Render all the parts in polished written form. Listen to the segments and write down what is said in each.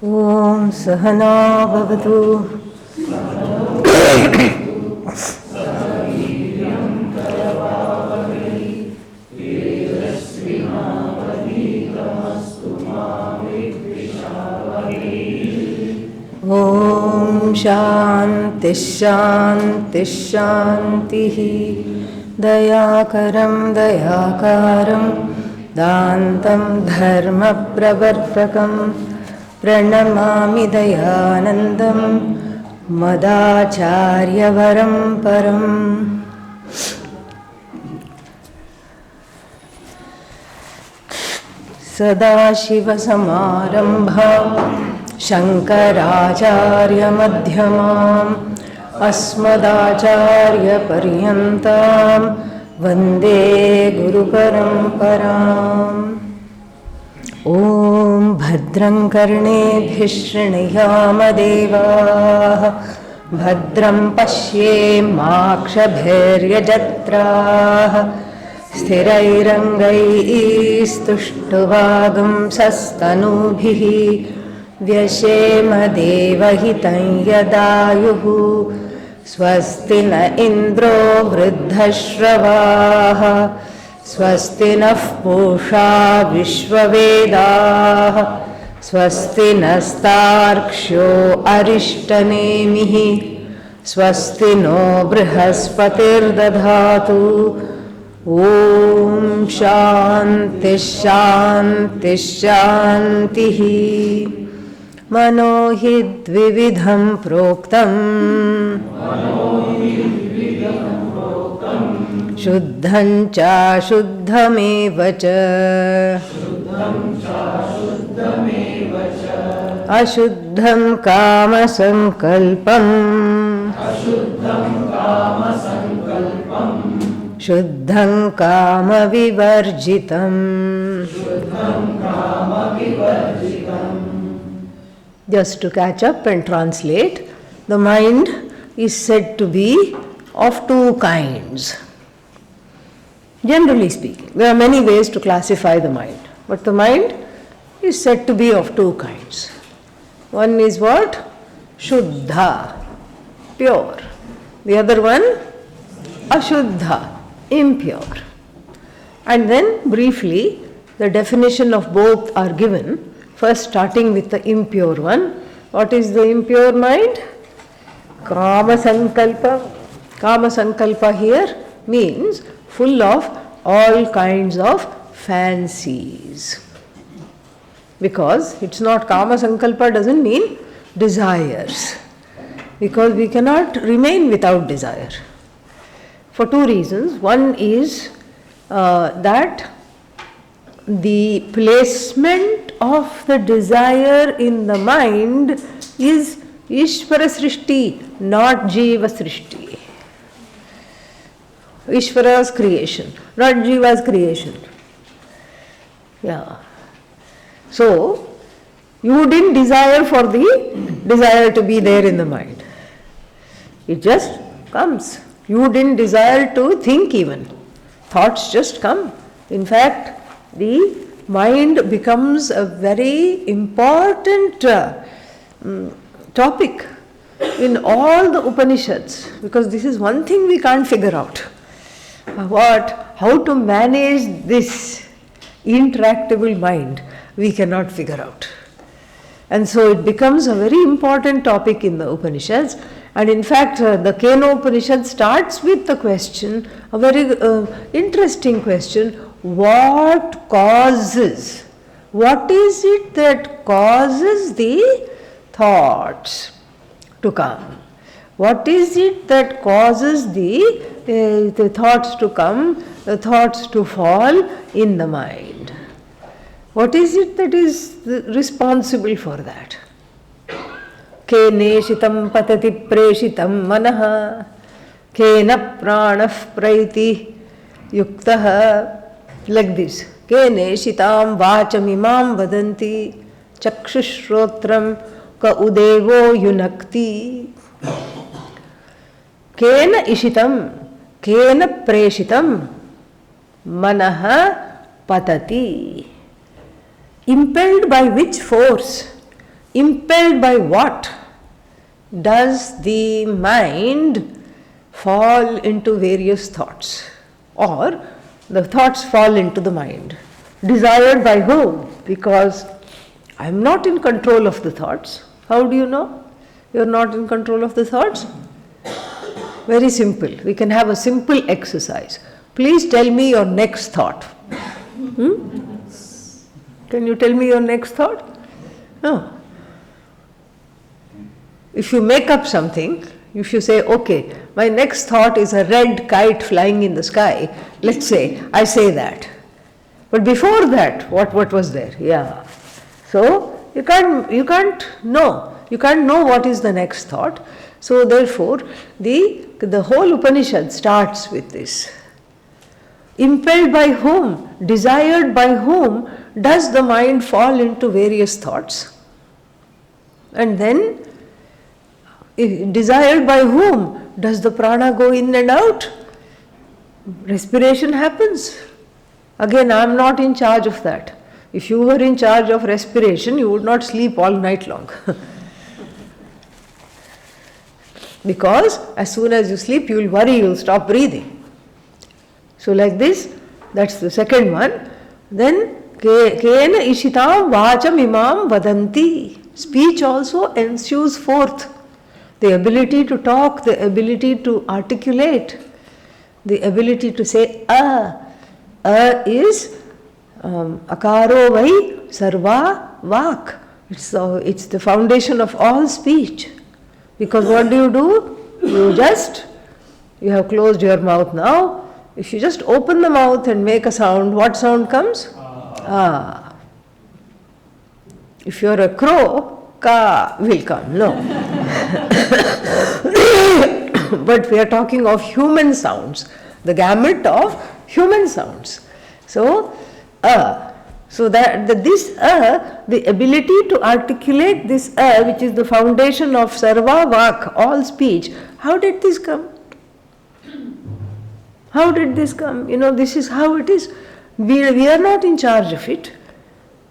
Om Sahana Bhavatu. Om Shanti Shanti Shanti Dayakaram Dayakaram Dantam Dharma Pravartakam Pranamami Dayanandam Madacharya Varam Param. Sadashiva Samarambha Shankaracharya Madhyamam Asmadacharya Paryantam Vande Guru Paramparam. Om Bhadram Karnebhih Shriyama Devah Bhadram Pashyem Makshabhir Yajatrah Sthirairangai Stushtvagam Sastanubhih Vyashema Devahitam Yadayuhu Swasti na Indro Vruddhashravah Swasti nah Pusha Vishwavedah Swasti nastarksho Arishtanemihi Swasti no Brihaspati'r Dadhatu. Om Shanti Shanti Shanti. Manohid Vividham Proktam Shuddham Cha Shuddhameva Cha Ashuddham Kama Sankalpam Shuddham Kama Vivarjitam. Just to catch up and translate, the mind is said to be of two kinds. Generally speaking, there are many ways to classify the mind, but the mind is said to be of two kinds. One is what? Shuddha, pure. The other one, Ashuddha, impure. And then briefly, the definition of both are given. First, starting with the impure one. What is the impure mind? Kama Sankalpa. Kama Sankalpa here means full of all kinds of fancies. Because it's not Kama Sankalpa doesn't mean desires. Because we cannot remain without desire. For two reasons. One is that the placement of the desire in the mind is Ishvara Srishti, not Jiva Srishti. Ishvara's creation, not Jiva's creation. Yeah. So, you didn't desire for the desire to be there in the mind. It just comes. You didn't desire to think even. Thoughts just come. In fact, the mind becomes a very important topic in all the Upanishads, because this is one thing we can't figure out. How to manage this intractable mind, we cannot figure out. And so it becomes a very important topic in the Upanishads. And in fact, the Kena Upanishad starts with the question, a very interesting question: what causes? What is it that causes the thoughts to come? What is it that causes the thoughts to come, the thoughts to fall in the mind? What is it that is responsible for that? Keneshitam patati preshitam manaha kena pranah praiti yuktaha. Like this. Keneshitam vachamimam vadanti chakshushrotram ka udevo yunakti. Kena ishitam, kena preshitam manaha patati. Impelled by which force? impelled by what does the mind fall into various thoughts, or the thoughts fall into the mind? Desired by whom? Because I am not in control of the thoughts. How do you know you are not in control of the thoughts? Very simple. We can have a simple exercise. Please tell me your next thought. Can you tell me your next thought? No. If you make up something, if you say, okay, my next thought is a red kite flying in the sky, let's say, I say that. But before that, what was there? Yeah. So, you can't know. You can't know what is the next thought. So therefore, the whole Upanishad starts with this. Impelled by whom, desired by whom, does the mind fall into various thoughts? And then, desired by whom, does the prana go in and out? Respiration happens. Again, I am not in charge of that. If you were in charge of respiration, you would not sleep all night long. Because as soon as you sleep, you will worry, you will stop breathing. So like this, that's the second one. Then, kena ishitam vacham imam vadanti. Speech also ensues forth. The ability to talk, the ability to articulate, the ability to say is akaro vai sarva vak. It's the foundation of all speech. Because what do? You have closed your mouth now. If you just open the mouth and make a sound, what sound comes? Ah. If you are a crow, ka will come. No. But we are talking of human sounds, the gamut of human sounds. So, so that the ability to articulate this which is the foundation of sarva vak, all speech, how did this come? How did this come? This is how it is. We are not in charge of it.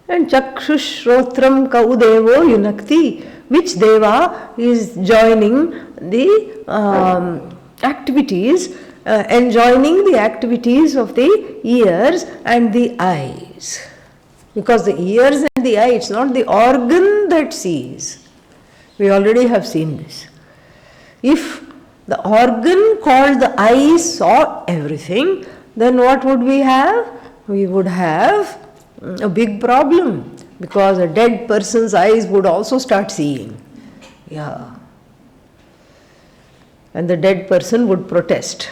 And chakshush shrotram kaudevo yunakti, which deva is joining the activities, enjoining the activities of the ears and the eyes. Because the ears and the eye, it's not the organ that sees. We already have seen this. If the organ called the eye saw everything, then what would we have? We would have a big problem, because a dead person's eyes would also start seeing. Yeah. And the dead person would protest.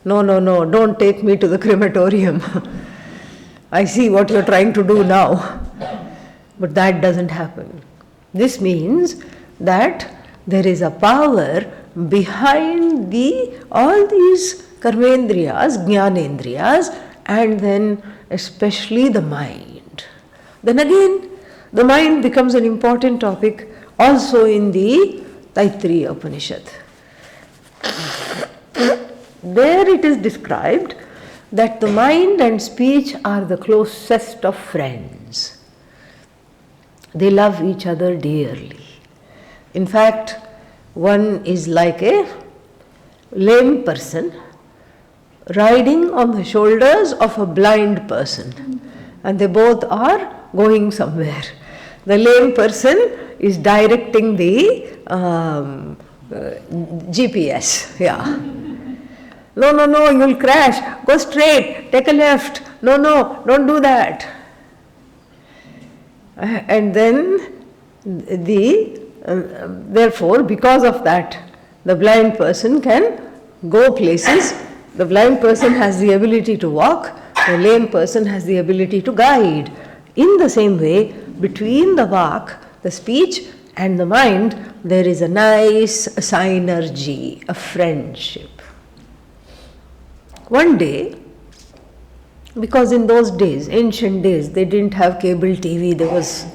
No, don't take me to the crematorium. I see what you're trying to do now. But that doesn't happen. This means that there is a power behind all these karmendriyas, jnanendriyas, and then especially the mind. Then again, the mind becomes an important topic also in the Taittiriya Upanishad. There it is described that the mind and speech are the closest of friends. They love each other dearly. In fact, one is like a lame person riding on the shoulders of a blind person, and they both are going somewhere. The lame person is directing the GPS. Yeah. No, you'll crash. Go straight. Take a left. No, don't do that. And then therefore, because of that, the blind person can go places. The blind person has the ability to walk. The lame person has the ability to guide. In the same way, between the vak, the speech, and the mind, there is a nice synergy, a friendship. One day, because in those days, ancient days, they didn't have cable TV, there was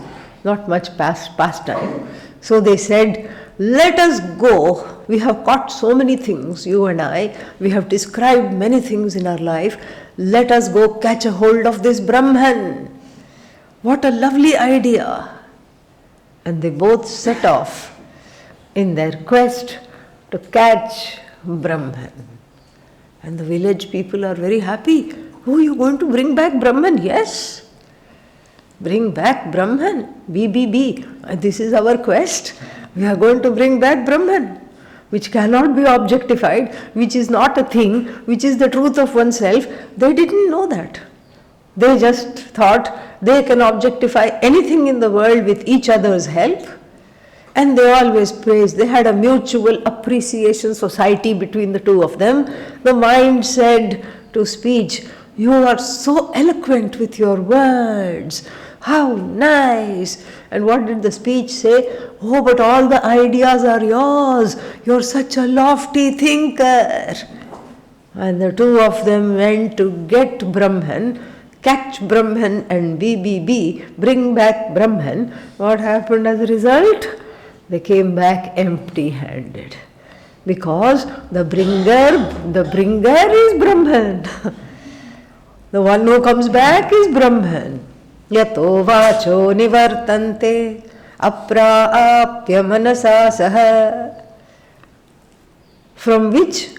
not much pastime. So they said, let us go. We have caught so many things, you and I. We have described many things in our life. Let us go catch a hold of this Brahman. What a lovely idea. And they both set off in their quest to catch Brahman. And the village people are very happy. Oh, you're going to bring back Brahman? Yes. Bring back Brahman. BBB. This is our quest. We are going to bring back Brahman, which cannot be objectified, which is not a thing, which is the truth of oneself. They didn't know that. They just thought they can objectify anything in the world with each other's help. And they always praised. They had a mutual appreciation society between the two of them. The mind said to speech, "You are so eloquent with your words. How nice." And what did the speech say? "Oh, but all the ideas are yours. You're such a lofty thinker." And the two of them went to get Brahman, catch Brahman and BBB, bring back Brahman. What happened as a result? They came back empty-handed. Because the bringer is Brahman. The one who comes back is Brahman. Yato vacho nivartante apraapya manasa saha. From which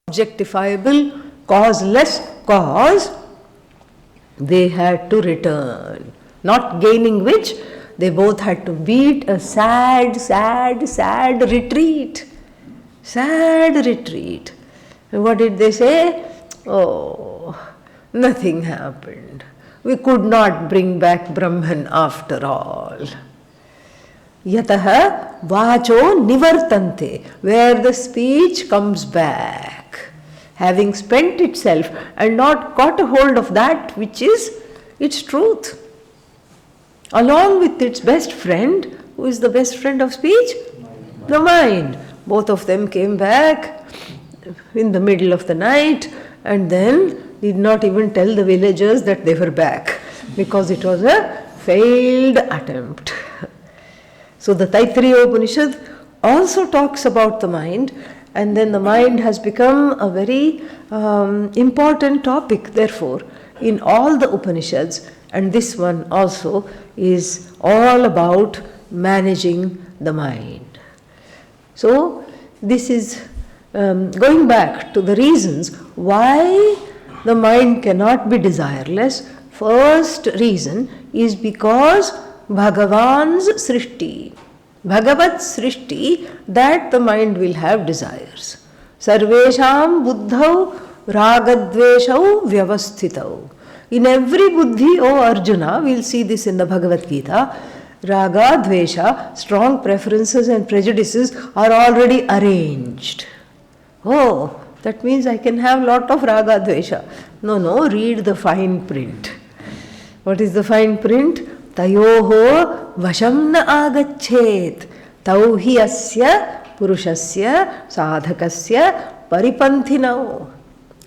objectifiable, causeless cause, they had to return. Not gaining which, they both had to beat a sad retreat. Sad retreat. And what did they say? Oh, nothing happened. We could not bring back Brahman after all. Yataha vacho nivartante, where the speech comes back, having spent itself and not got a hold of that which is its truth, along with its best friend. Who is the best friend of speech? The mind. Both of them came back in the middle of the night and then did not even tell the villagers that they were back, because it was a failed attempt. So the Taittiriya Upanishad also talks about the mind, and then the mind has become a very important topic, therefore, in all the Upanishads, and this one also is all about managing the mind. So this is going back to the reasons why the mind cannot be desireless. First reason is because Bhagavan's Srishti, Bhagavat Srishti, that the mind will have desires. Sarvesham buddhau ragadveshau vyavasthitau. In every buddhi, O Arjuna, we'll see this in the Bhagavad Gita, raga, dvesha, strong preferences and prejudices are already arranged. Oh, that means I can have lot of raga, dvesha. No, read the fine print. What is the fine print? Tayoho vasham na agachet tauhi asya purushasya sadhakasya paripanthinau.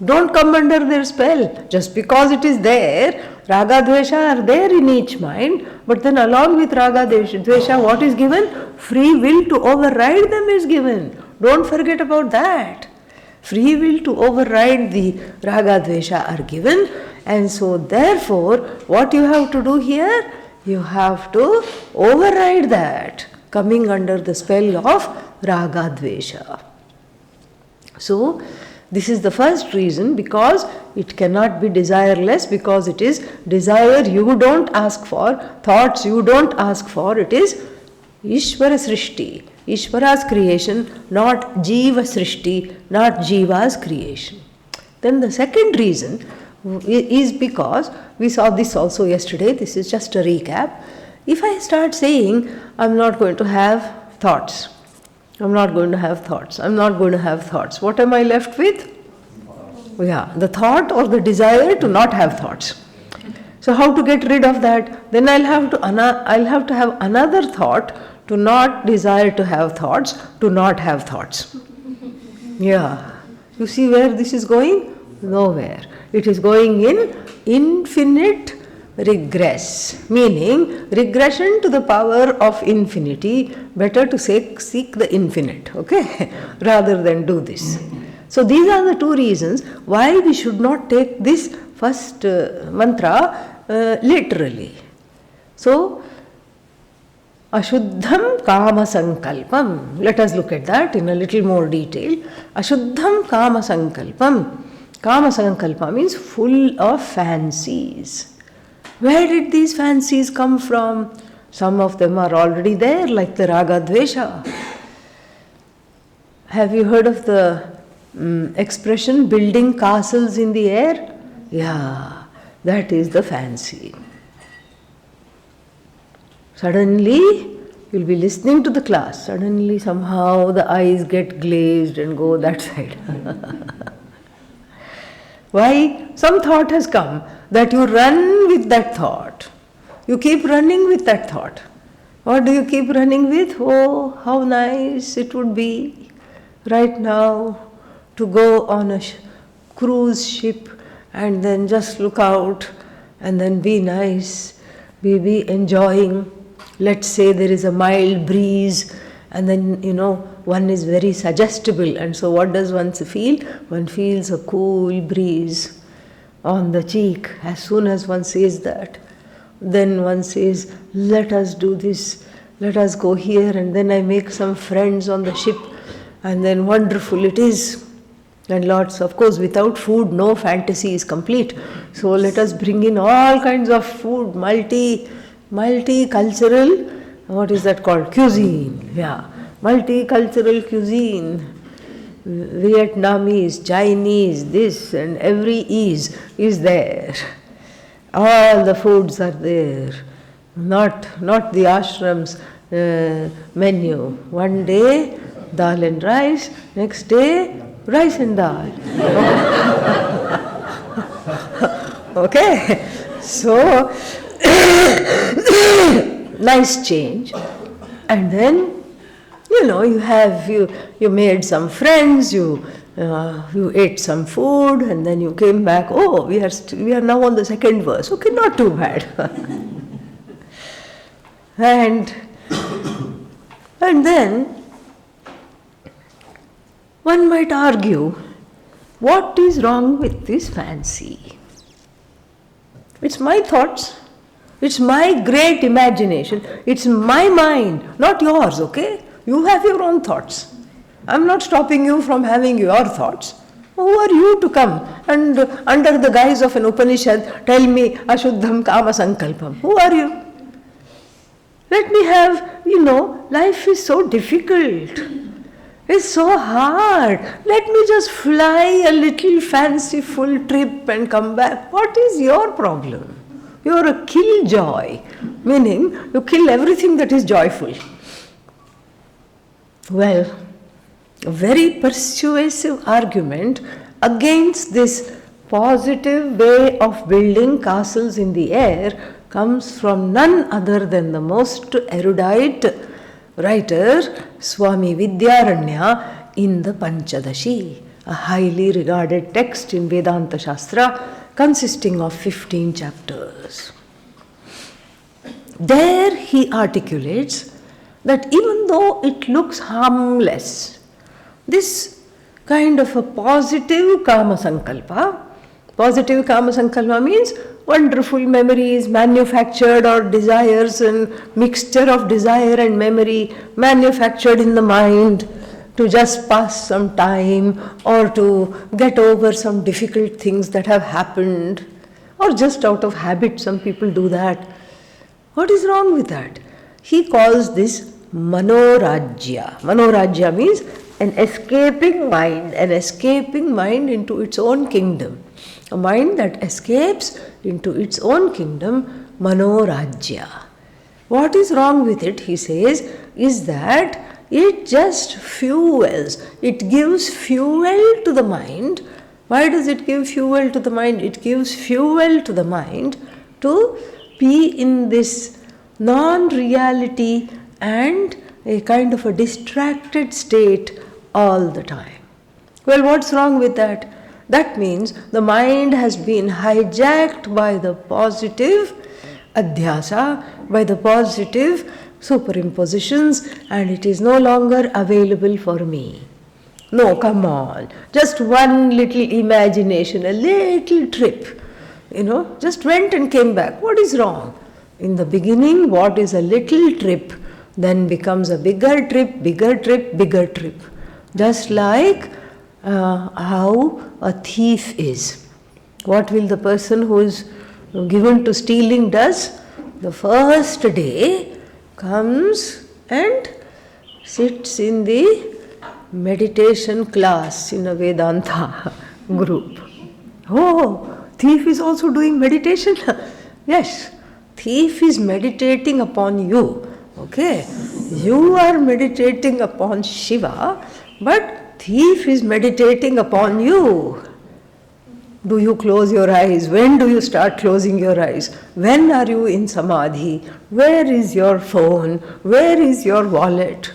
Don't come under their spell. Just because it is there, raga dvesha are there in each mind, but then along with raga dvesha, what is given? Free will to override them is given. Don't forget about that. Free will to override the raga dvesha are given, and so therefore what you have to do here? You have to override that, coming under the spell of raga dvesha. So this is the first reason, because it cannot be desireless, because it is desire you don't ask for, thoughts you don't ask for. It is Ishvara Srishti, Ishvara's creation, not Jiva Srishti, not Jiva's creation. Then the second reason is because, we saw this also yesterday, this is just a recap. If I start saying, I'm not going to have thoughts, I'm not going to have thoughts, I'm not going to have thoughts, what am I left with? Yeah, the thought or the desire to not have thoughts. So how to get rid of that? Then I'll have to have another thought to not desire to have thoughts, to not have thoughts. Yeah, you see where this is going? Nowhere. It is going in infinite regress, meaning regression to the power of infinity. Better to seek the infinite, okay, rather than do this. So these are the two reasons why we should not take this first mantra literally. So, Ashuddham Kama Sankalpam. Let us look at that in a little more detail. Ashuddham Kama Sankalpam. Kama Sankalpa means full of fancies. Where did these fancies come from? Some of them are already there, like the Raga Dvesha. Have you heard of the expression building castles in the air? Yeah, that is the fancy. Suddenly, you'll be listening to the class. Suddenly, somehow, the eyes get glazed and go that side. Why? Some thought has come that you run with that thought. You keep running with that thought. What do you keep running with? Oh, how nice it would be right now to go on a cruise ship and then just look out and then be nice, be enjoying. Let's say there is a mild breeze and then, one is very suggestible. And so what does one feel? One feels a cool breeze on the cheek as soon as one says that. Then one says, let us do this, let us go here, and then I make some friends on the ship, and then wonderful it is. And lots, of course, without food, no fantasy is complete. So let us bring in all kinds of food, multicultural, what is that called? Cuisine, yeah. Multicultural cuisine, Vietnamese, Chinese, this and every is there. All the foods are there, not the ashram's menu. One day, dal and rice, next day, rice and dal. Okay, so nice change. And then, you made some friends, you ate some food, and then you came back. Oh, we are now on the second verse. Okay, not too bad. and then one might argue, what is wrong with this fancy? It's my thoughts. It's my great imagination. It's my mind, not yours, okay? You have your own thoughts. I'm not stopping you from having your thoughts. Who are you to come and under the guise of an Upanishad tell me Ashuddham Kama Sankalpam? Who are you? Let me have, life is so difficult. It's so hard. Let me just fly a little fanciful trip and come back. What is your problem? You're a killjoy, meaning you kill everything that is joyful. Well, a very persuasive argument against this positive way of building castles in the air comes from none other than the most erudite writer, Svatmavidyananda, in the Panchadashi, a highly regarded text in Vedanta Shastra consisting of 15 chapters. There he articulates that even though it looks harmless, this kind of a positive Kama Sankalpa means wonderful memories manufactured, or desires and mixture of desire and memory manufactured in the mind to just pass some time or to get over some difficult things that have happened, or just out of habit some people do that. What is wrong with that? He calls this Manorajya. Manorajya means an escaping mind into its own kingdom. A mind that escapes into its own kingdom, Manorajya. What is wrong with it, he says, is that it just fuels, it gives fuel to the mind. Why does it give fuel to the mind? It gives fuel to the mind to be in this non-reality and a kind of a distracted state all the time. Well, what's wrong with that? That means the mind has been hijacked by the positive adhyasa, by the positive superimpositions, and it is no longer available for me. No, come on. Just one little imagination, a little trip, just went and came back. What is wrong? In the beginning, what is a little trip then becomes a bigger trip, bigger trip, bigger trip. Just like how a thief is. What will the person who is given to stealing does? The first day comes and sits in the meditation class in a Vedanta group. Oh, thief is also doing meditation? Yes, thief is meditating upon you. Okay, you are meditating upon Shiva, but thief is meditating upon you. Do you close your eyes? When do you start closing your eyes? When are you in samadhi? Where is your phone? Where is your wallet?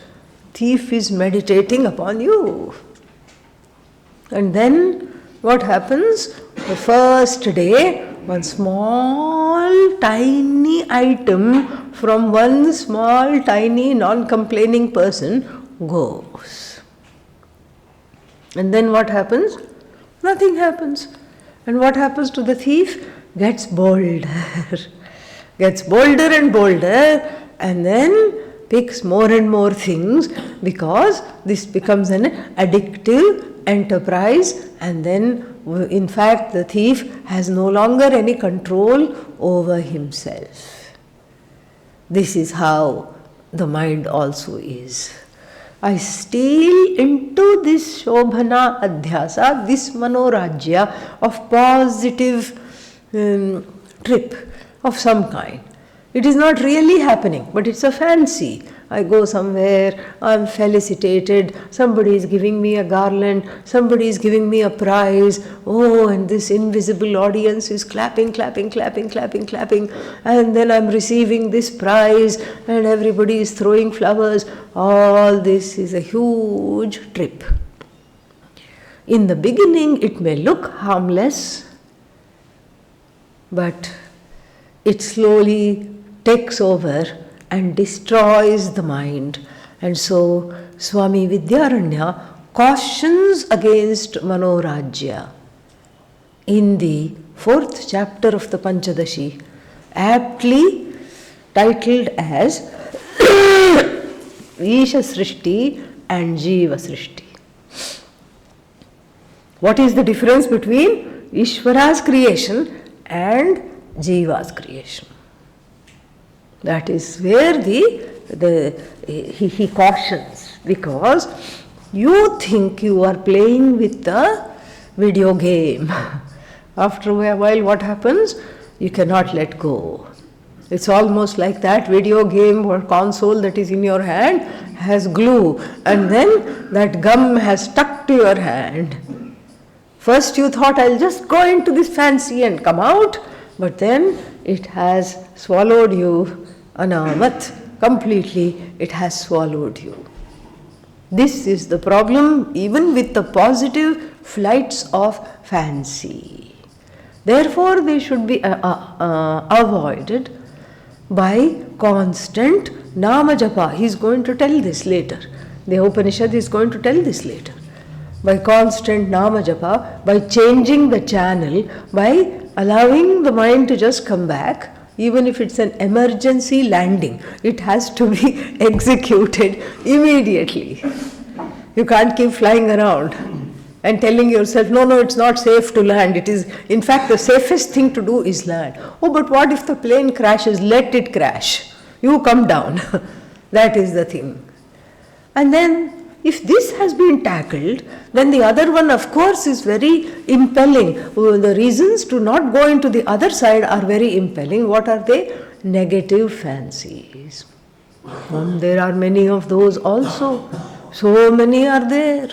Thief is meditating upon you. And then what happens? The first day, one small tiny item from one small tiny non-complaining person goes. And then what happens? Nothing happens. And what happens to the thief? Gets bolder. Gets bolder and bolder, and then picks more and more things, because this becomes an addictive enterprise, and then in fact the thief has no longer any control over himself. This is how the mind also is. I steal into this Shobhana Adhyasa, this Manorajya of positive trip of some kind. It is not really happening, but it's a fancy. I go somewhere, I'm felicitated, somebody is giving me a garland, somebody is giving me a prize, oh, and this invisible audience is clapping, clapping, clapping, clapping, clapping, and then I'm receiving this prize, and everybody is throwing flowers. All this is a huge trip. In the beginning, it may look harmless, but it slowly takes over and destroys the mind. And so Swami Vidyaranya cautions against Manorajya in the 4th chapter of the Panchadashi, aptly titled as Isha Srishti and Jiva Srishti. What is the difference between Ishvara's creation and Jiva's creation? That is where he cautions, because you think you are playing with a video game. After a while, what happens? You cannot let go. It's almost like that video game or console that is in your hand has glue, and then that gum has stuck to your hand. First you thought, I'll just go into this fancy and come out, but then it has swallowed you. Anamat, completely it has swallowed you. This is the problem even with the positive flights of fancy. Therefore, they should be avoided by constant Nama Japa. He is going to tell this later. The Upanishad is going to tell this later. By constant Nama Japa, by changing the channel, by allowing the mind to just come back. Even if it's an emergency landing, it has to be executed immediately. You can't keep flying around and telling yourself, no, it's not safe to land. It is, in fact, the safest thing to do is land. Oh, but what if the plane crashes? Let it crash. You come down. That is the thing. And then, if this has been tackled, then the other one, of course, is very impelling. The reasons to not go into the other side are very impelling. What are they? Negative fancies. And there are many of those also. So many are there.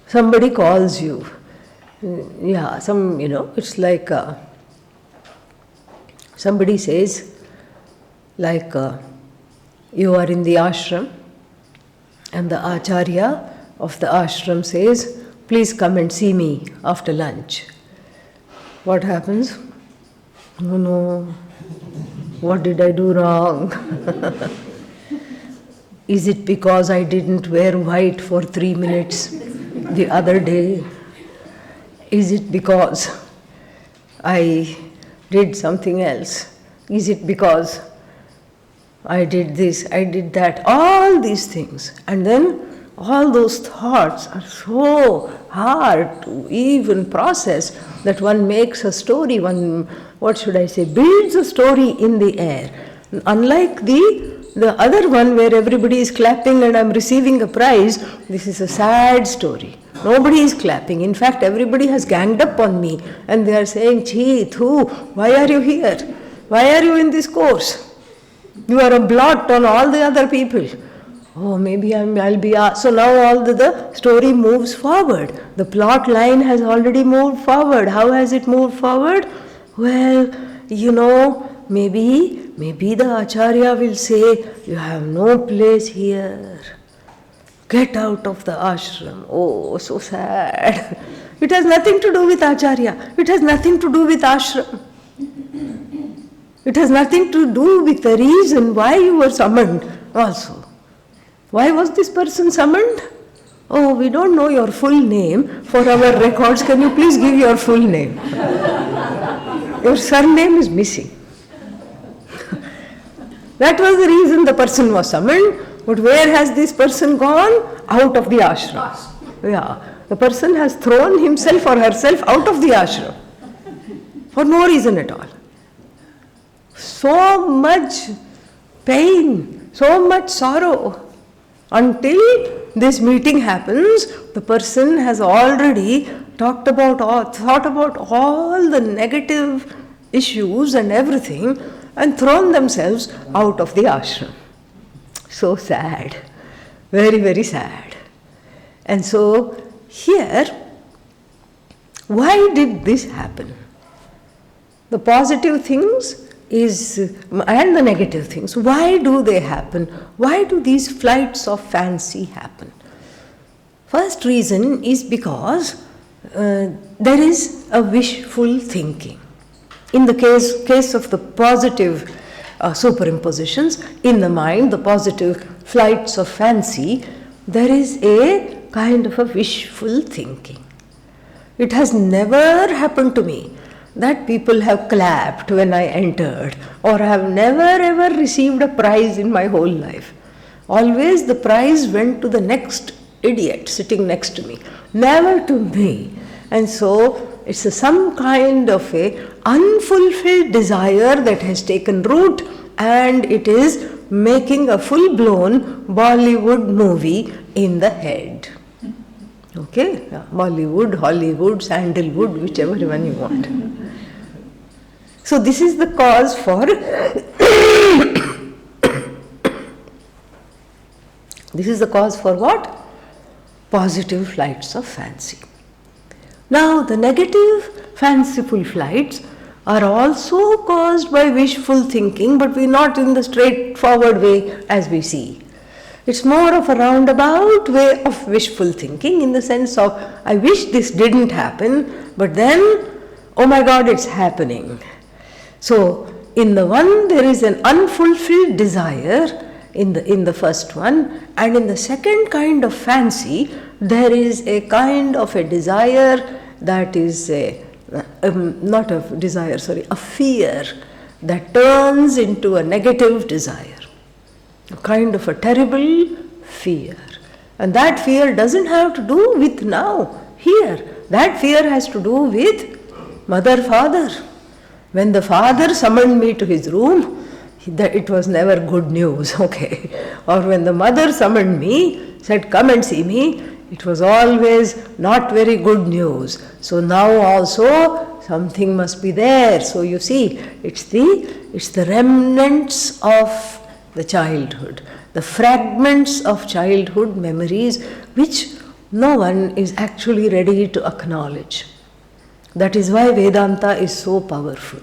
Somebody calls you. It's like somebody says, like you are in the ashram, and the acharya of the ashram says, please come and see me after lunch. What happens? Oh no, what did I do wrong? Is it because I didn't wear white for 3 minutes the other day? Is it because I did something else? Is it because I did this, I did that, all these things. And then all those thoughts are so hard to even process that one makes a story, one, builds a story in the air. Unlike the other one where everybody is clapping and I'm receiving a prize, this is a sad story. Nobody is clapping. In fact, everybody has ganged up on me and they are saying, Chee, Thu, why are you here? Why are you in this course? You are a blot on all the other people. Oh, maybe I'll be asked. So now all the story moves forward. The plot line has already moved forward. How has it moved forward? Well, maybe the Acharya will say, you have no place here. Get out of the ashram. Oh, so sad. It has nothing to do with Acharya. It has nothing to do with ashram. It has nothing to do with the reason why you were summoned also. Why was this person summoned? Oh, we don't know your full name. For our records, can you please give your full name? Your surname is missing. That was the reason the person was summoned. But where has this person gone? Out of the ashram. Yeah, the person has thrown himself or herself out of the ashram. For no reason at all. So much pain, so much sorrow. Until this meeting happens, the person has already thought about all the negative issues and everything and thrown themselves out of the ashram. So sad, very, very sad. And so here, why did this happen? The positive things and the negative things, why do they happen? Why do these flights of fancy happen? First reason is because there is a wishful thinking. In the case of the positive superimpositions in the mind, the positive flights of fancy, there is a kind of a wishful thinking. It has never happened to me that people have clapped when I entered, or have never ever received a prize in my whole life. Always the prize went to the next idiot sitting next to me, never to me. And so it's some kind of a unfulfilled desire that has taken root, and it is making a full-blown Bollywood movie in the head. Okay? Bollywood, Hollywood, Sandalwood, whichever one you want. So this is the cause for this is the cause for what? Positive flights of fancy. Now the negative fanciful flights are also caused by wishful thinking, but we're not in the straightforward way as we see. It's more of a roundabout way of wishful thinking, in the sense of, I wish this didn't happen, but then, oh my God, it's happening. So in the one there is an unfulfilled desire in the first one, and in the second kind of fancy there is a kind of a desire that is a fear that turns into a negative desire, a kind of a terrible fear. And that fear doesn't have to do with now, here. That fear has to do with mother, father. When the father summoned me to his room, it was never good news, okay. Or when the mother summoned me, said, come and see me, it was always not very good news. So now also something must be there. So you see, it's the remnants of the childhood, the fragments of childhood memories which no one is actually ready to acknowledge. That is why Vedanta is so powerful.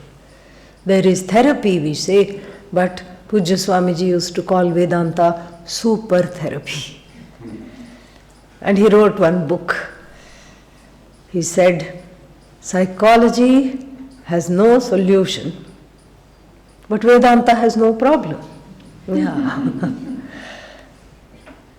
There is therapy, we say, but Pujya Swamiji used to call Vedanta super therapy. And he wrote one book. He said, psychology has no solution, but Vedanta has no problem. Yeah.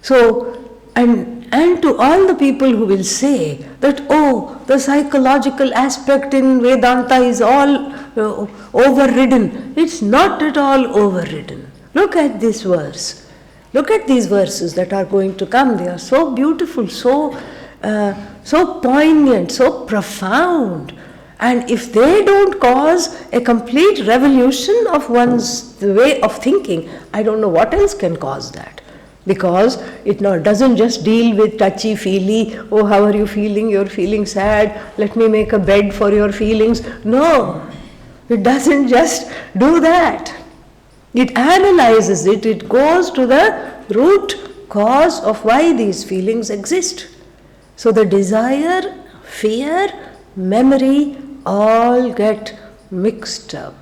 So, and to all the people who will say that, oh, the psychological aspect in Vedanta is all overridden. It's not at all overridden. Look at this verse. Look at these verses that are going to come. They are so beautiful, so poignant, so profound. And if they don't cause a complete revolution of one's way of thinking, I don't know what else can cause that. Because it doesn't just deal with touchy-feely, oh, how are you feeling? You're feeling sad, let me make a bed for your feelings. No, it doesn't just do that. It analyzes it, it goes to the root cause of why these feelings exist. So the desire, fear, memory all get mixed up.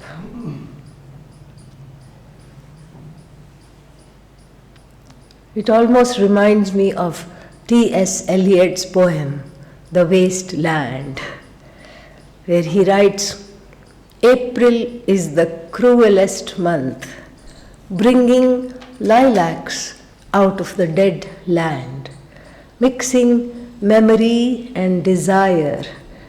It almost reminds me of T.S. Eliot's poem, The Waste Land, where he writes, April is the cruelest month, bringing lilacs out of the dead land, mixing memory and desire,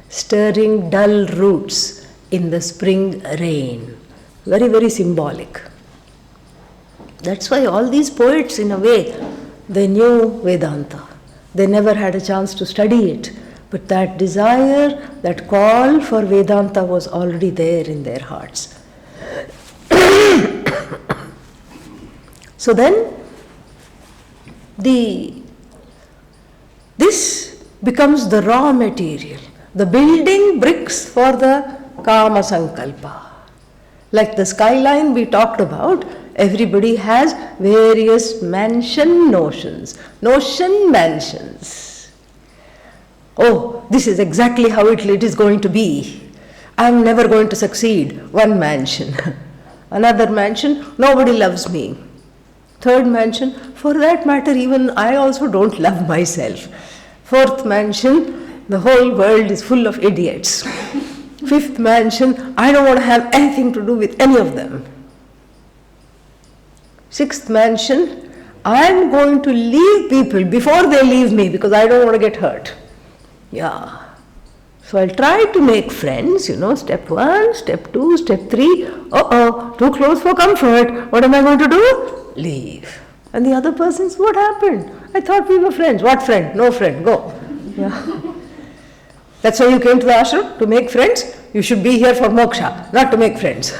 stirring dull roots in the spring rain. Very, very symbolic. That's why all these poets, in a way, they knew Vedanta. They never had a chance to study it. But that desire, that call for Vedanta was already there in their hearts. So then, this becomes the raw material, the building bricks for the Kama Sankalpa. Like the skyline we talked about, everybody has various mansions. Oh, this is exactly how it is going to be. I'm never going to succeed. One mansion. Another mansion, nobody loves me. Third mansion, for that matter, even I also don't love myself. Fourth mansion, the whole world is full of idiots. Fifth mansion, I don't want to have anything to do with any of them. Sixth mansion, I'm going to leave people before they leave me because I don't want to get hurt. Yeah. So I'll try to make friends, step 1, step 2, step 3. Too close for comfort. What am I going to do? Leave. And the other person's, what happened? I thought we were friends. What friend? No friend. Go. Yeah. That's why you came to the ashram, to make friends? You should be here for moksha, not to make friends.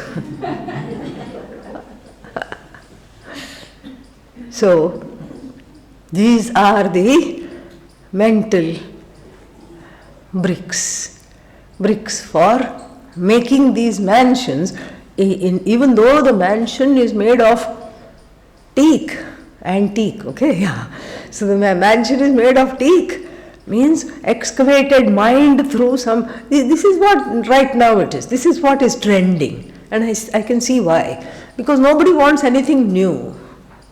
So, these are the mental bricks for making these mansions, even though the mansion is made of antique, okay, yeah. So the mansion is made of teak, means excavated mind through some, this is what right now it is, this is what is trending, and I can see why, because nobody wants anything new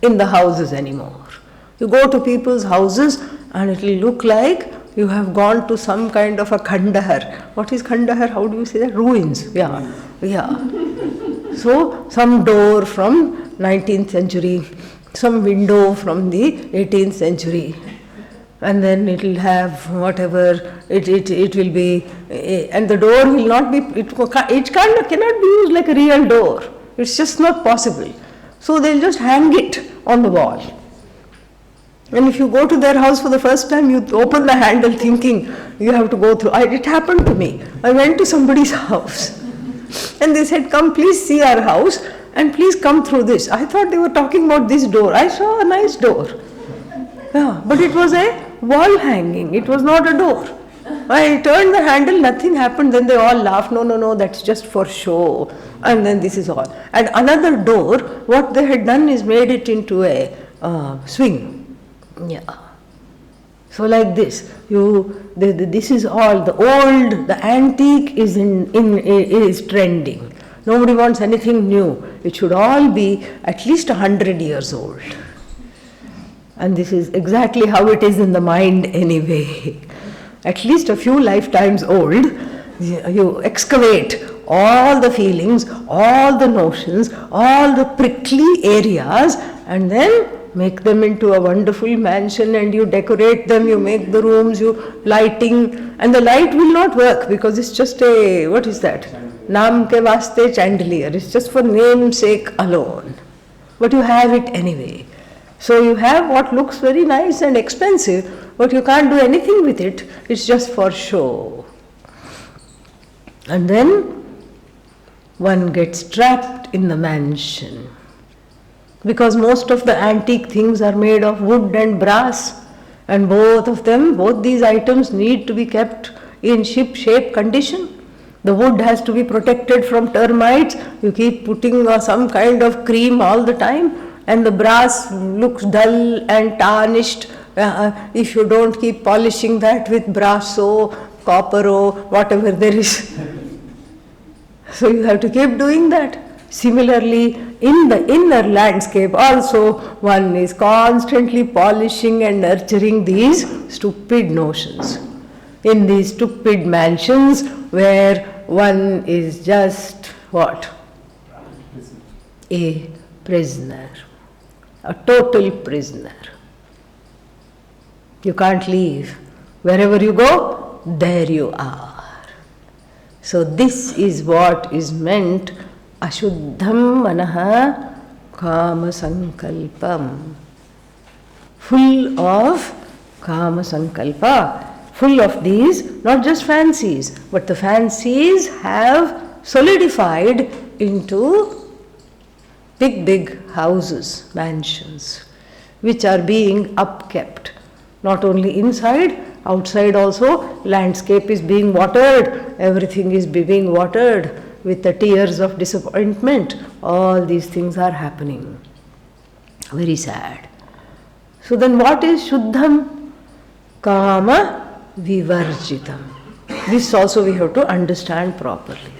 in the houses anymore. You go to people's houses and it will look like you have gone to some kind of a Kandahar. What is Kandahar? How do you say that? Ruins. Yeah. So some door from 19th century, some window from the 18th century, and then it will have whatever it will be, and the door will not be, it cannot be used like a real door. It's just not possible. So they'll just hang it on the wall. And if you go to their house for the first time, you open the handle thinking you have to go through. It happened to me. I went to somebody's house and they said, come please see our house and please come through this. I thought they were talking about this door. I saw a nice door. Yeah, but it was a wall hanging. It was not a door. I turned the handle, nothing happened. Then they all laughed. No, that's just for show. And then this is all. And another door, what they had done is made it into a swing. Yeah. So like this, this is all the old, the antique is is trending. Nobody wants anything new. It should all be at least 100 years old. And this is exactly how it is in the mind anyway. At least a few lifetimes old. You excavate all the feelings, all the notions, all the prickly areas, and then make them into a wonderful mansion, and you decorate them, you make the rooms, you lighting, and the light will not work because it's just what is that? naam ke vaste chandelier. It's just for namesake alone. But you have it anyway. So you have what looks very nice and expensive, but you can't do anything with it. It's just for show. And then one gets trapped in the mansion. Because most of the antique things are made of wood and brass, and both these items need to be kept in ship-shape condition. The wood has to be protected from termites. You keep putting some kind of cream all the time, and the brass looks dull and tarnished if you don't keep polishing that with brasso, coppero, whatever there is. So you have to keep doing that. Similarly, in the inner landscape also, one is constantly polishing and nurturing these stupid notions. In these stupid mansions where one is just what? A prisoner. A total prisoner. You can't leave. Wherever you go, there you are. So this is what is meant Ashuddham Manaha Kama Sankalpam. Full of Kama Sankalpa. Full of these, not just fancies, but the fancies have solidified into big houses, mansions, which are being upkept. Not only inside, outside also, landscape is being watered, everything is being watered with the tears of disappointment. All these things are happening. Very sad. So then what is Shuddham? Kama Vivarjitam. This also we have to understand properly.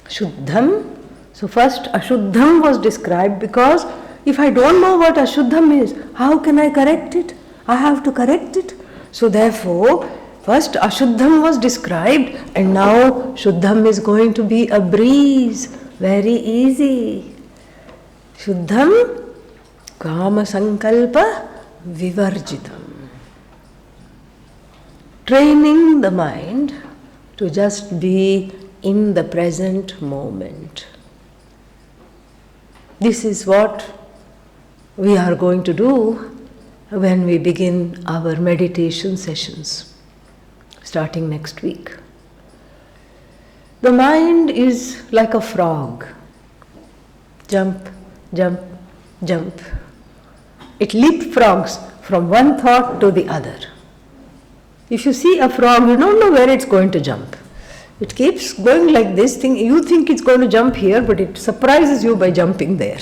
Shuddham. So first Ashuddham was described because if I don't know what Ashuddham is, how can I correct it? I have to correct it. So therefore, first Ashuddham was described, and now Shuddham is going to be a breeze. Very easy. Shuddham Kama Sankalpa Vivarjitam. Training the mind to just be in the present moment. This is what we are going to do when we begin our meditation sessions, starting next week. The mind is like a frog. Jump, jump, jump. It leapfrogs from one thought to the other. If you see a frog, you don't know where it's going to jump. It keeps going like this thing. You think it's going to jump here, but it surprises you by jumping there.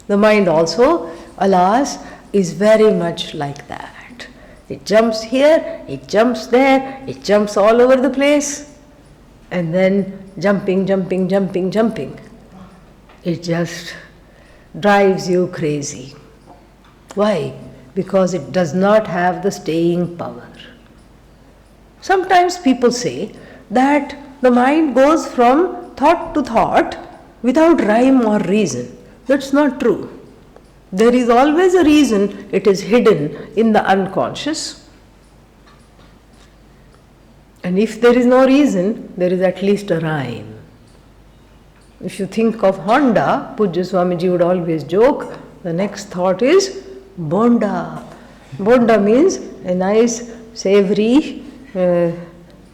The mind also, alas, is very much like that. It jumps here, it jumps there, it jumps all over the place, and then jumping. It just drives you crazy. Why? Because it does not have the staying power. Sometimes people say that the mind goes from thought to thought without rhyme or reason. That's not true. There is always a reason. It is hidden in the unconscious. And if there is no reason, there is at least a rhyme. If you think of Honda, Pujya Swamiji would always joke, the next thought is Bonda. Bonda means a nice, savory,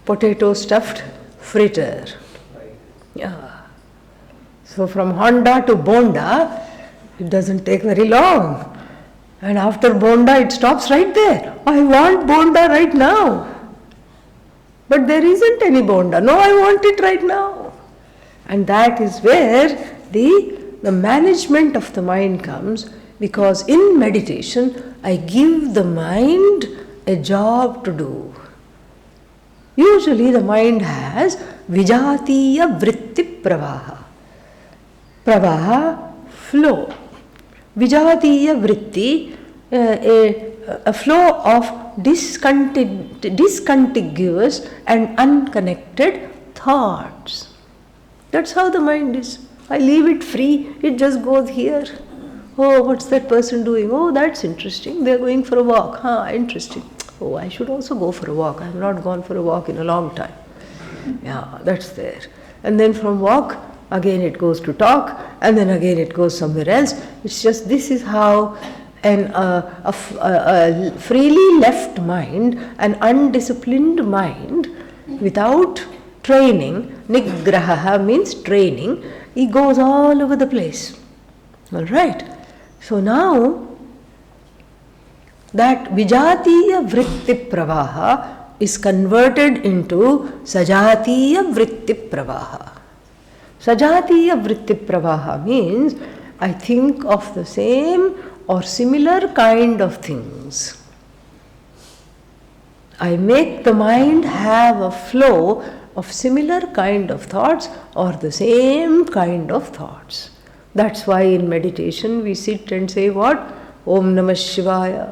potato stuffed fritter. Yeah. So from Honda to Bonda, it doesn't take very long. And after Bonda, it stops right there. I want Bonda right now. But there isn't any Bonda. No, I want it right now. And that is where the management of the mind comes, because in meditation, I give the mind a job to do. Usually the mind has Vijatiya Vritti Pravaha. Pravaha, flow. Vijatiya Vritti, a flow of discontiguous and unconnected thoughts. That's how the mind is. I leave it free, it just goes here. Oh, what's that person doing? Oh, that's interesting. They're going for a walk. Interesting. Oh, I should also go for a walk. I have not gone for a walk in a long time. Yeah, that's there. And then from walk, again it goes to talk, and then again it goes somewhere else. It's just, this is how a freely left mind, an undisciplined mind, without training, nigraha means training, he goes all over the place. All right. So now, that vijatiya vritti pravaha is converted into sajatiya vritti pravaha. Sajatiya vritti pravaha means I think of the same or similar kind of things. I make the mind have a flow of similar kind of thoughts or the same kind of thoughts. That's why in meditation we sit and say what? Om Namah Shivaya.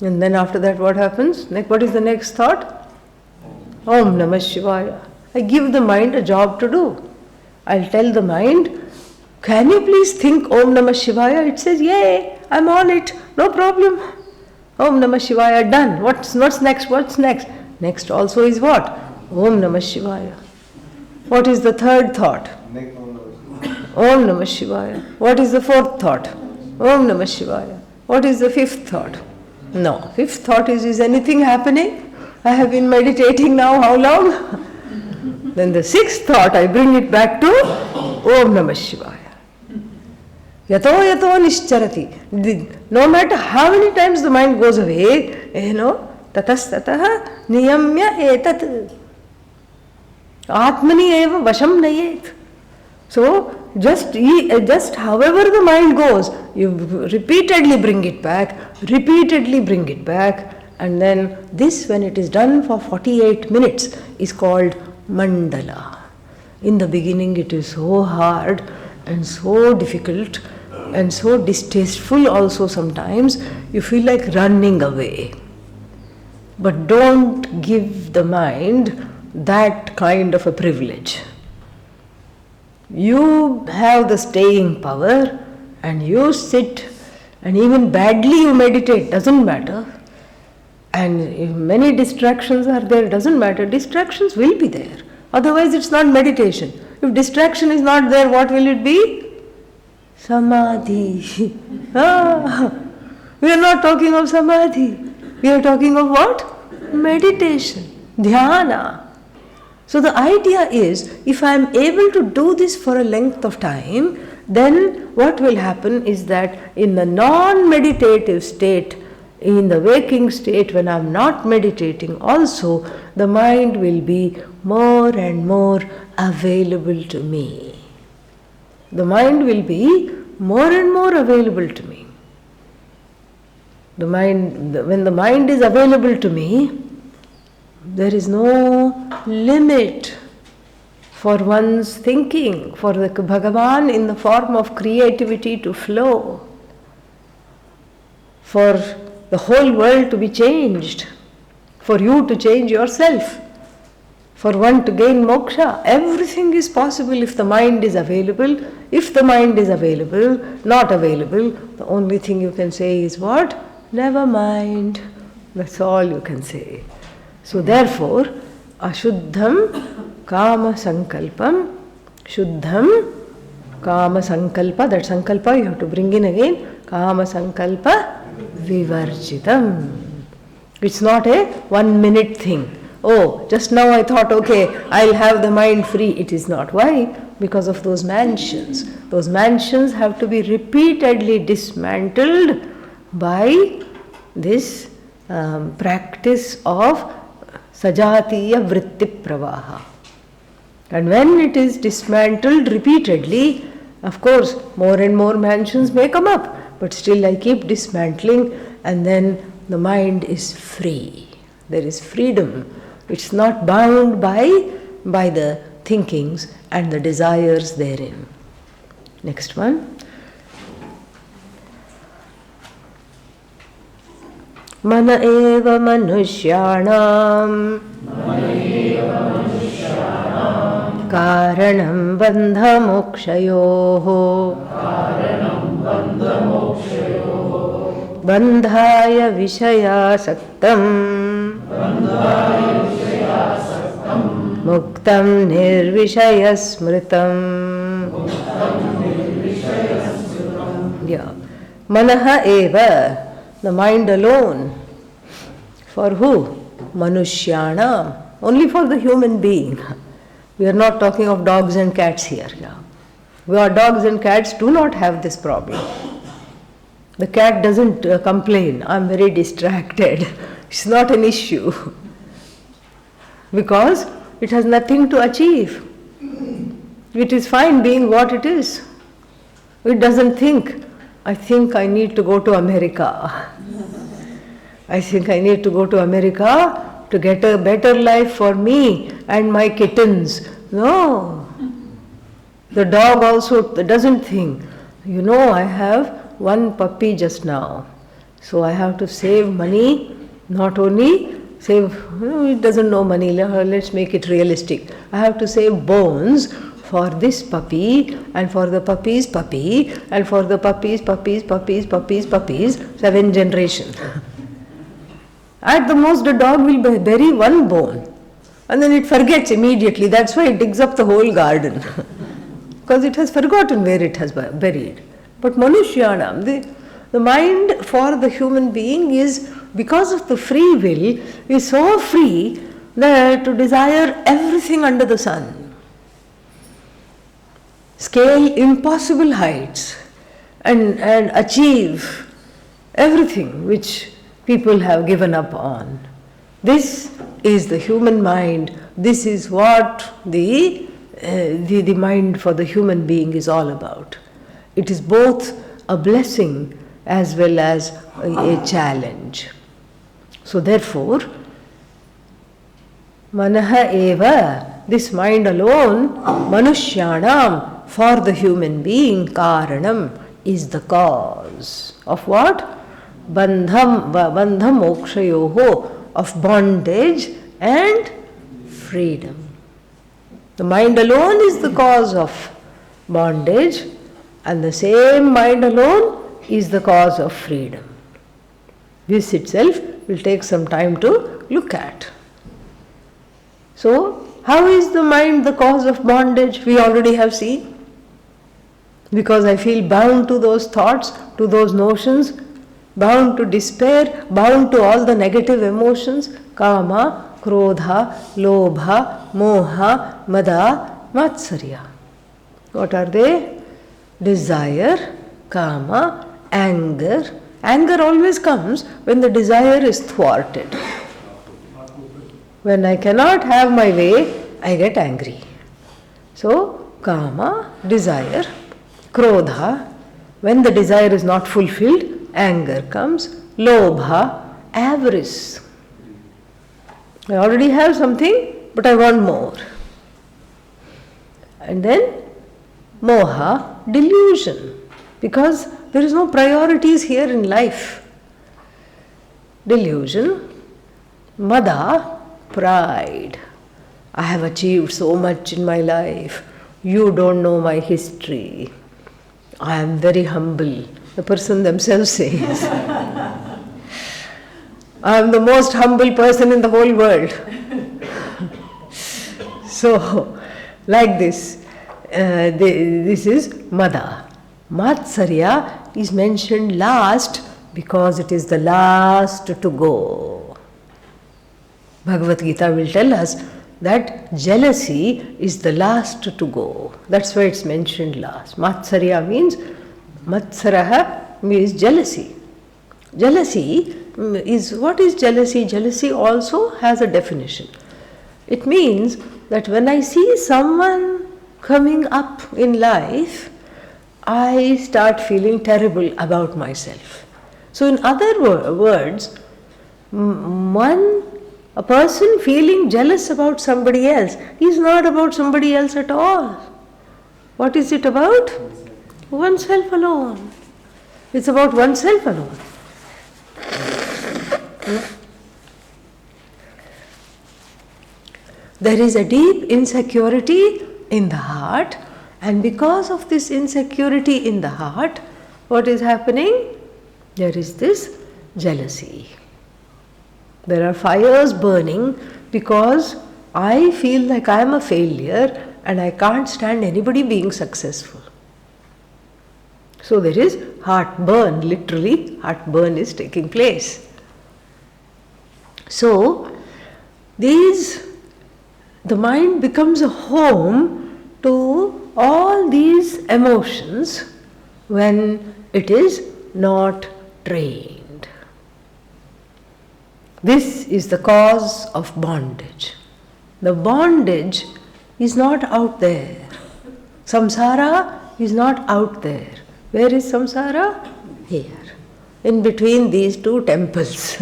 And then after that what happens? What is the next thought? Om Namah Shivaya. I give the mind a job to do. I'll tell the mind, can you please think Om Namah Shivaya? It says, yay, I'm on it, no problem. Om Namah Shivaya, done. What's next? What's next? Next also is what? Om Namah Shivaya. What is the third thought? Om Namah Shivaya. What is the fourth thought? Om Namah Shivaya. What is the fifth thought? No. Fifth thought is anything happening? I have been meditating now how long? Then the sixth thought, I bring it back to Om Namah Shivaya. Yato yato nischarati. No matter how many times the mind goes away, tatas tataha niyamya etat. Atmani eva vasham nayet. So, just however the mind goes, you repeatedly bring it back, and then this, when it is done for 48 minutes, is called mandala. In the beginning it is so hard and so difficult and so distasteful also sometimes, you feel like running away. But don't give the mind that kind of a privilege. You have the staying power and you sit, and even badly you meditate, doesn't matter. And if many distractions are there, doesn't matter, distractions will be there. Otherwise it's not meditation. If distraction is not there, what will it be? Samadhi. We are not talking of samadhi. We are talking of what? Meditation. Dhyana. So the idea is, if I am able to do this for a length of time, then what will happen is that in the non-meditative state, in the waking state, when I am not meditating also, the mind will be more and more available to me. The mind will be more and more available to me. When the mind is available to me, there is no limit for one's thinking, for the Bhagavan in the form of creativity to flow, for the whole world to be changed, for you to change yourself, for one to gain moksha. Everything is possible if the mind is available. If the mind is available, not available, the only thing you can say is what? Never mind. That's all you can say. So therefore, ashuddham kama sankalpam, shuddham kama sankalpa, that sankalpa you have to bring in again, kama sankalpa vivarjitam. It's not a 1 minute thing. Oh, just now I thought, okay, I'll have the mind free. It is not. Why? Because of those mansions. Those mansions have to be repeatedly dismantled by this practice of sajatiya vritti pravaha. And when it is dismantled repeatedly, of course, more and more mansions may come up, but still I keep dismantling, and then the mind is free. There is freedom. It's not bound by the thinkings and the desires therein. Next one. Mana eva manushyanam karanam bandha mokshayoho bandhaya vishayasaktam muktam nirvishayasmritam. Yeah. Manaha eva, the mind alone. For who? Manushyanam, only for the human being. We are not talking of dogs and cats here. Yeah. Our dogs and cats do not have this problem. The cat doesn't complain, I'm very distracted. It's not an issue. Because it has nothing to achieve. It is fine being what it is. It doesn't think, I think I need to go to America. I think I need to go to America to get a better life for me and my kittens. No. The dog also doesn't think, I have one puppy just now. So I have to save money, not only save, it doesn't know money, let's make it realistic. I have to save bones for this puppy and for the puppy's puppy and for the puppy's 7 generations. At the most, the dog will bury one bone and then it forgets immediately. That's why it digs up the whole garden because it has forgotten where it has buried. But Manushyanam, the mind for the human being is, because of the free will, is so free that to desire everything under the sun, scale impossible heights and achieve everything which people have given up on. This is the human mind. This is what the mind for the human being is all about. It is both a blessing as well as a challenge. So therefore, manaha eva, this mind alone, manushyanam, for the human being, karanam, is the cause of what? Bandham mokshayoho, of bondage and freedom. The mind alone is the cause of bondage, and the same mind alone is the cause of freedom. This itself will take some time to look at. So, how is the mind the cause of bondage? We already have seen. Because I feel bound to those thoughts, to those notions, bound to despair, bound to all the negative emotions, kama, krodha, lobha, moha, mada, matsarya. What are they? Desire, kama, anger. Anger always comes when the desire is thwarted. When I cannot have my way, I get angry. So, kama, desire, krodha, when the desire is not fulfilled, anger comes. Lobha, avarice. I already have something, but I want more. And then moha, delusion, because there is no priorities here in life. Delusion. Mada, pride. I have achieved so much in my life. You don't know my history. I am very humble. The person themselves says. I am the most humble person in the whole world. So, like this, this is Mada. Matsarya is mentioned last because it is the last to go. Bhagavad Gita will tell us that jealousy is the last to go. That's why it's mentioned last. Matsarya means, Matsaraha means jealousy. Jealousy is, what is jealousy? Jealousy also has a definition. It means that when I see someone coming up in life, I start feeling terrible about myself. So in other words, a person feeling jealous about somebody else is not about somebody else at all. What is it about? Oneself alone. It's about oneself alone. There is a deep insecurity in the heart, and because of this insecurity in the heart, what is happening? There is this jealousy. There are fires burning because I feel like I am a failure and I can't stand anybody being successful. So there is heartburn, literally heartburn is taking place. So the mind becomes a home to all these emotions when it is not trained. This is the cause of bondage. The bondage is not out there. Samsara is not out there. Where is samsara? Here, in between these two temples.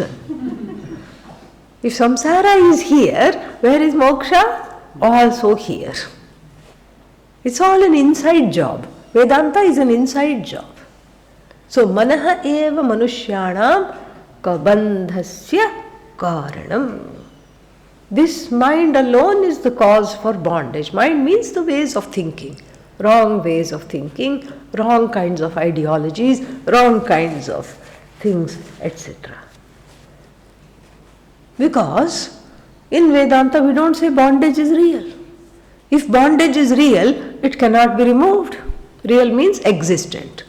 If samsara is here, where is moksha? Also here. It's all an inside job. Vedanta is an inside job. So, manaha eva manushyanam kabandhasya karanam. This mind alone is the cause for bondage. Mind means the ways of thinking. Wrong ways of thinking, wrong kinds of ideologies, wrong kinds of things, etc. Because in Vedanta we don't say bondage is real. If bondage is real, it cannot be removed. Real means existent.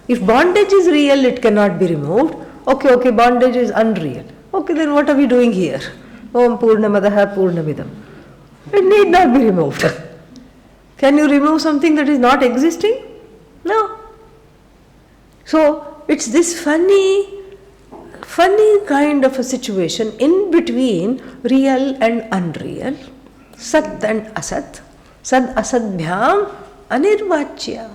If bondage is real, it cannot be removed. Okay, bondage is unreal. Okay, then what are we doing here? Om Purnamadaha Purnamidam. It need not be removed. Can you remove something that is not existing? No. So it's this funny kind of a situation in between real and unreal, Sat and Asat, Sad Asadbhyam Anirvachya.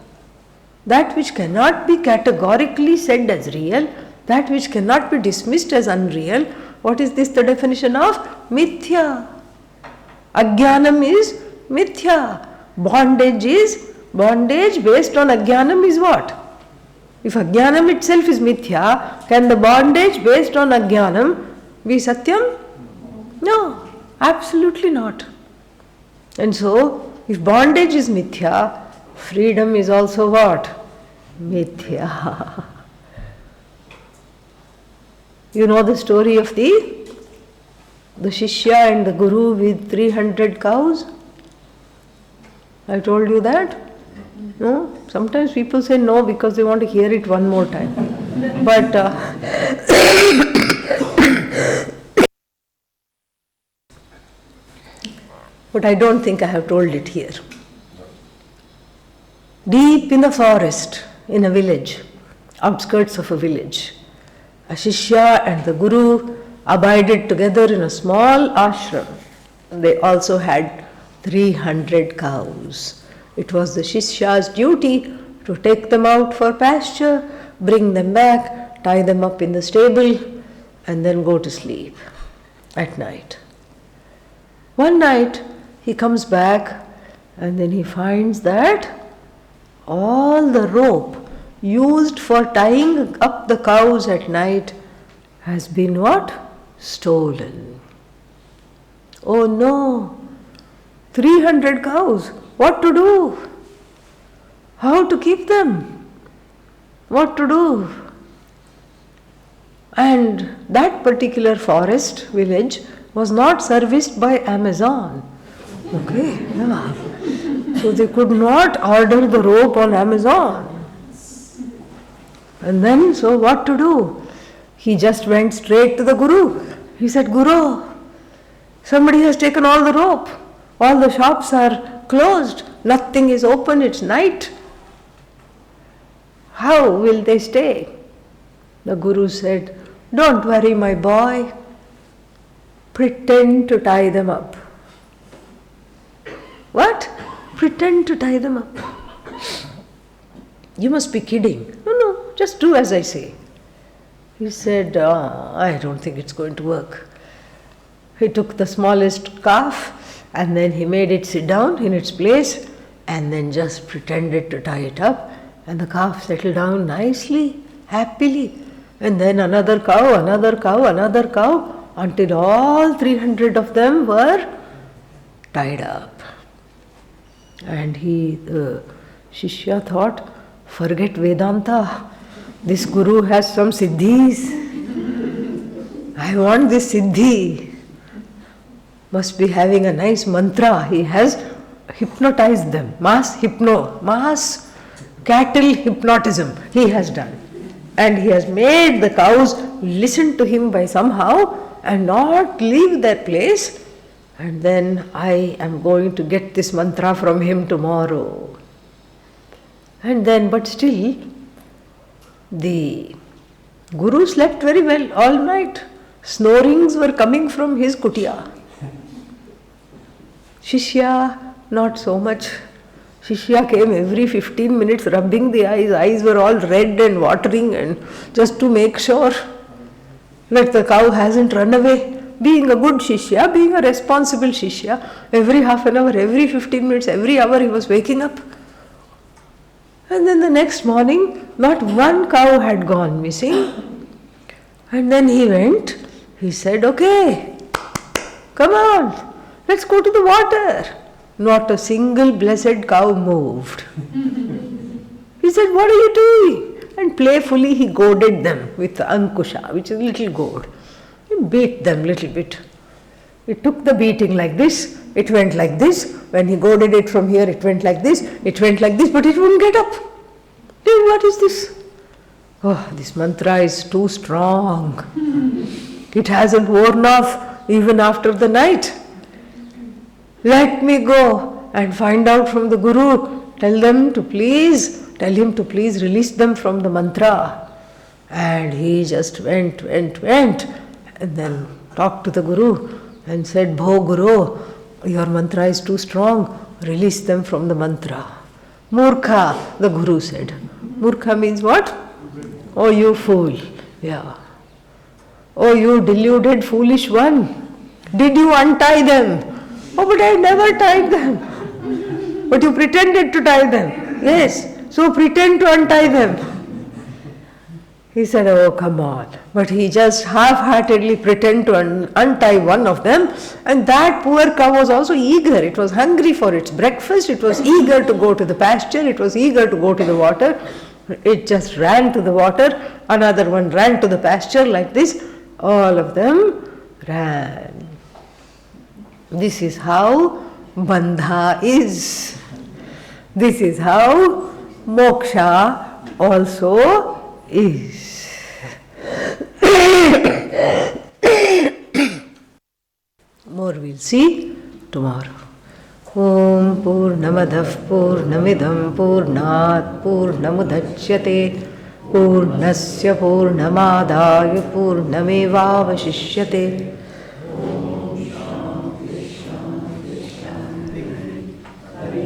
That which cannot be categorically said as real, that which cannot be dismissed as unreal. What is this the definition of? Mithya. Ajnanam is mithya. Bondage based on ajnanam is what? If ajnanam itself is mithya, can the bondage based on ajnanam be satyam? No, absolutely not. And so, if bondage is mithya, freedom is also what? Mithya. You know the story of the Shishya and the Guru with 300 cows? I told you that? No? Sometimes people say no because they want to hear it one more time. But but I don't think I have told it here. Deep in the forest, in a village, outskirts of a village, a Shishya and the Guru abided together in a small ashram. They also had 300 cows. It was the Shishya's duty to take them out for pasture, bring them back, tie them up in the stable, and then go to sleep at night. One night he comes back and then he finds that all the rope used for tying up the cows at night has been what? Stolen. Oh no! 300 cows. What to do? How to keep them? What to do? And that particular forest village was not serviced by Amazon. Okay, yeah. So they could not order the rope on Amazon. And then, so what to do? He just went straight to the Guru. He said, Guru, somebody has taken all the rope. All the shops are closed. Nothing is open. It's night. How will they stay? The Guru said, don't worry, my boy. Pretend to tie them up. What? Pretend to tie them up. You must be kidding. No, just do as I say. He said, I don't think it's going to work. He took the smallest calf and then he made it sit down in its place and then just pretended to tie it up, and the calf settled down nicely, happily. And then another cow, until all 300 of them were tied up. And the Shishya thought, forget Vedanta, This guru has some siddhis. I want this siddhi. Must be having a nice mantra. He has hypnotized them. Mass cattle hypnotism he has done. And he has made the cows listen to him by somehow and not leave their place. And then I am going to get this mantra from him tomorrow. And then, but still, the guru slept very well all night. Snorings were coming from his kutia. Shishya, not so much. Shishya came every 15 minutes rubbing the eyes. Eyes were all red and watering, and just to make sure that the cow hasn't run away. Being a good Shishya, being a responsible Shishya, every half an hour, every 15 minutes, every hour he was waking up. And then the next morning, not one cow had gone missing. And then he went, he said, okay, come on, let's go to the water. Not a single blessed cow moved. He said, what are you doing? And playfully he goaded them with the ankusha, which is a little goad. He beat them a little bit. He took the beating like this, it went like this. When he goaded it from here, it went like this, it went like this, but it wouldn't get up. Then what is this? Oh, this mantra is too strong. It hasn't worn off even after the night. Let me go and find out from the Guru. Tell him to please release them from the mantra. And he just went, and then talked to the Guru and said, Bho Guru, your mantra is too strong. Release them from the mantra. Murkha, the Guru said. Murkha means what? Oh, you fool. Yeah. Oh, you deluded foolish one. Did you untie them? Oh, but I never tied them. But you pretended to tie them. Yes. So pretend to untie them. He said, oh, come on. But he just half-heartedly pretended to untie one of them. And that poor cow was also eager. It was hungry for its breakfast. It was eager to go to the pasture. It was eager to go to the water. It just ran to the water. Another one ran to the pasture like this. All of them ran. This is how bandha is. This is how moksha also is. More we'll see tomorrow. Om Purnamadav Purnamidam Purnat Purnamudachyate Purnasya Purnamadaya Purnamevavashishyate. Hare